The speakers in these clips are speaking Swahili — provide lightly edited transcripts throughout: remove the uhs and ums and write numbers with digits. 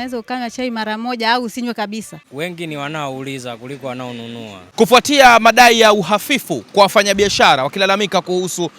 Unaweza ukanywa chai mara moja au usinywe kabisa. Wengi ni wanaouliza kuliko wanaonunua. Kufuatia madai ya uhafifu kwa wafanyabiashara wakilalamika kuhusu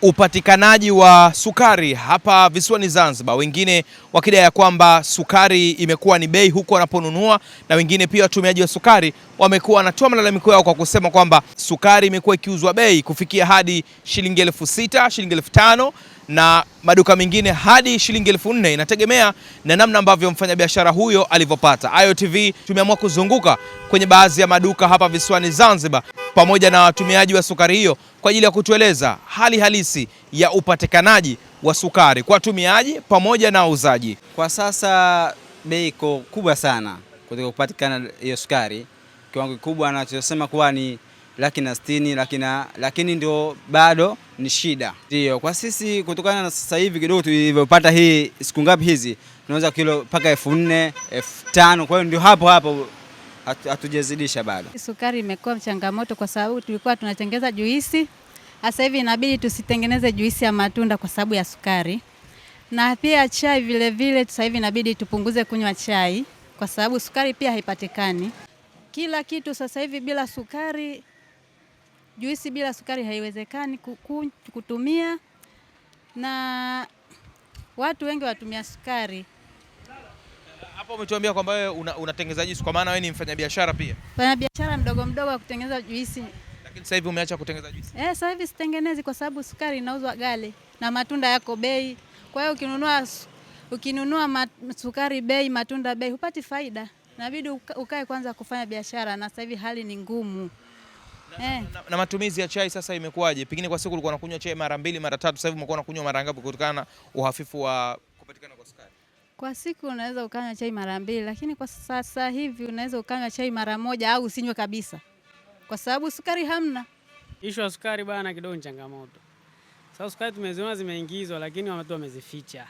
upatikanaji wa sukari hapa visiwani Zanzibar, wengine wakidai ya kwamba sukari imekuwa ni bei huko wanaponunua, na wengine pia watumiaji wa sukari wamekuwa wanatoa malalamiko yao kwa kusema kwamba sukari imekuwa ikiuzwa bei kufikia hadi shilingi 6,000, shilingi 5,000 na maduka mengine hadi shilingi 4,000. Inategemea na namna ambavyo mfanyabiashara huyo alivyopata. AyoTV tumeamua kuzunguka kwenye baadhi ya maduka hapa visiwani Zanzibar pamoja na watumiaji wa sukari hiyo kwa ajili ya kutueleza hali halisi ya upatikanaji wa sukari kwa watumiaji pamoja na wauzaji. Kwa sasa bei iko kubwa sana kutoka kupatikana hiyo sukari. Kiwango kikubwa anachosema kuwa ni 160,000, lakini ndio bado ni shida. Ndio kwa sisi kutokana na sasa hivi kidogo tulivyopata hii siku ngapi hizi tunaweza kilo mpaka 4,000, 5,000, kwa hiyo ndio hapo hatujazidisha bado. Sukari imekuwa changamoto kwa sababu tulikuwa tunatengeza juisi. Sasa hivi inabidi tusitengeneze juisi ya matunda kwa sababu ya sukari. Na pia chai vile vile sasa hivi inabidi tupunguze kunywa chai kwa sababu sukari pia haipatikani. Kila kitu sasa hivi bila sukari, juisi bila sukari haiwezekani kutumia, na watu wengi watumia sukari. Hapo umetuambia kwamba wewe unatengeneza juisi, kwa maana wewe ni mfanyabiashara pia? Mfanyabiashara mdogo wa kutengeneza juisi. Lakini sasa hivi umeacha kutengeneza juisi? Sasa hivi sitengenezi kwa sababu sukari inauzwa ghali na matunda yako bei. Kwa hiyo ukinunua sukari bei, matunda bei, hupati faida. Inabidi ukae kwanza kufanya biashara, na sasa hivi hali ni ngumu. Na matumizi ya chai sasa imekuwaje? Pengine kwa siku ulikuwa unakunywa chai mara 2, mara 3, sasa hivi umekuwa unakunywa mara ngapi kutokana na uhafifu wa kupatikana kwa sukari? Kwa siku unaweza ukanywa chai mara 2, lakini kwa sasa hivi unaweza ukanywa chai mara moja au usinywe kabisa, kwa sababu sukari hamna. Ishu ya sukari bana kidogo ni changamoto. Sasa sukari tumeziona zimeingizwa, lakini watu wamezificha.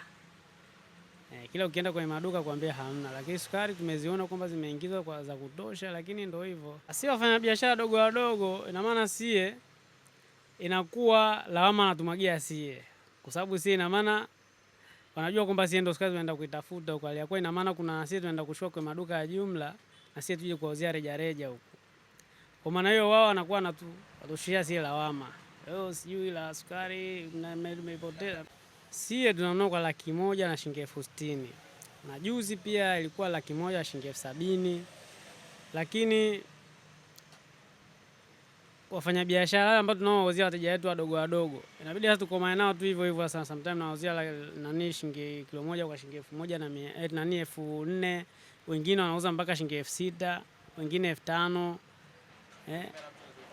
Kila ukienda kwenye maduka kuambia hamna, lakini sukari tumeziona kwamba zimeingizwa kwa za kutosha, lakini ndio hivyo. Sisi wafanya biashara dogo wadogo, ina maana sie inakuwa lawama natumwagia sie, kwa sababu sie ina maana wanajua kwamba sie ndio sukari tunaenda kuitafuta huko, aliyakuwa ina maana kuna sie tunaenda kuchukua kwa maduka ya jumla na sie tuje kuwauzia reja huko. Kwa maana hiyo wao wanakuwa watushia sie lawama. Leo sijui la sukari imepotea. Sie tunanunua kwa 100,000 na shilingi 60,000. Na juzi pia ilikuwa 100,000 na shilingi 70,000. Lakini wafanyabiashara ambao tunaowauzia wateja wetu wadogo inabidi hata tukomae nao tu hivyo. Sasa sometimes nawauzia shilingi kilo moja kwa shilingi 1,000 na 4,000. Wengine wanauza mpaka shilingi 6,000, wengine 5,000.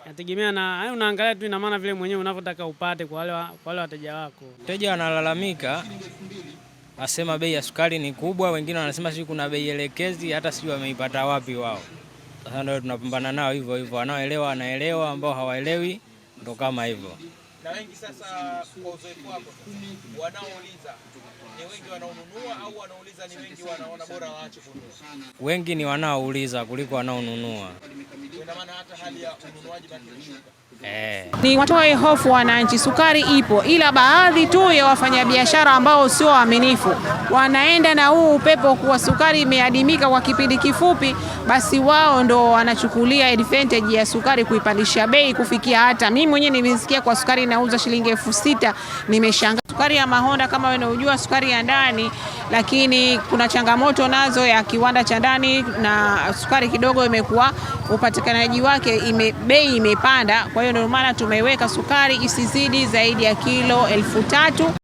Nategemea na unaangalia tu, ina maana vile mwenyewe unavyotaka upate kwa wale wateja wako. Wateja wanalalamika, asema bei ya sukari ni kubwa, wengine wanasema sisi kuna bei elekezi, hata sisi wameipata wapi wao. Sasa ndio tunapambana nao hivyo, wanaoelewa wanaelewa, ambao hawaelewi ndo kama hivyo. Na wengi sasa kwa uzoefu wako wanaouliza ni wengi wanaonunua au wanauliza ni wengi wanaona bora waache kununua? Wengi ni wanaouliza kuliko wanaonunua. Ina maana hata hali ya ununuaji badilika. Ni watoe hofu wananchi, sukari ipo, ila baadhi tu ya wafanyabiashara ambao sio waaminifu wanaenda na huu upepo kuwa sukari imeadimika kwa kipindi kifupi, basi wao ndo wanachukulia advantage ya sukari kuipandisha bei kufikia hata mimi mwenyewe nimesikia kwa sukari inauza shilingi 6,000, nimeshangaa. Sukari ya Mahonda kama wewe unajua sukari ya ndani, lakini kuna changamoto nazo ya kiwanda cha ndani, na sukari kidogo imekuwa upatikanaji wake bei imepanda. Kwa hiyo ndio maana tumeweka sukari isizidi zaidi ya kilo 3,000.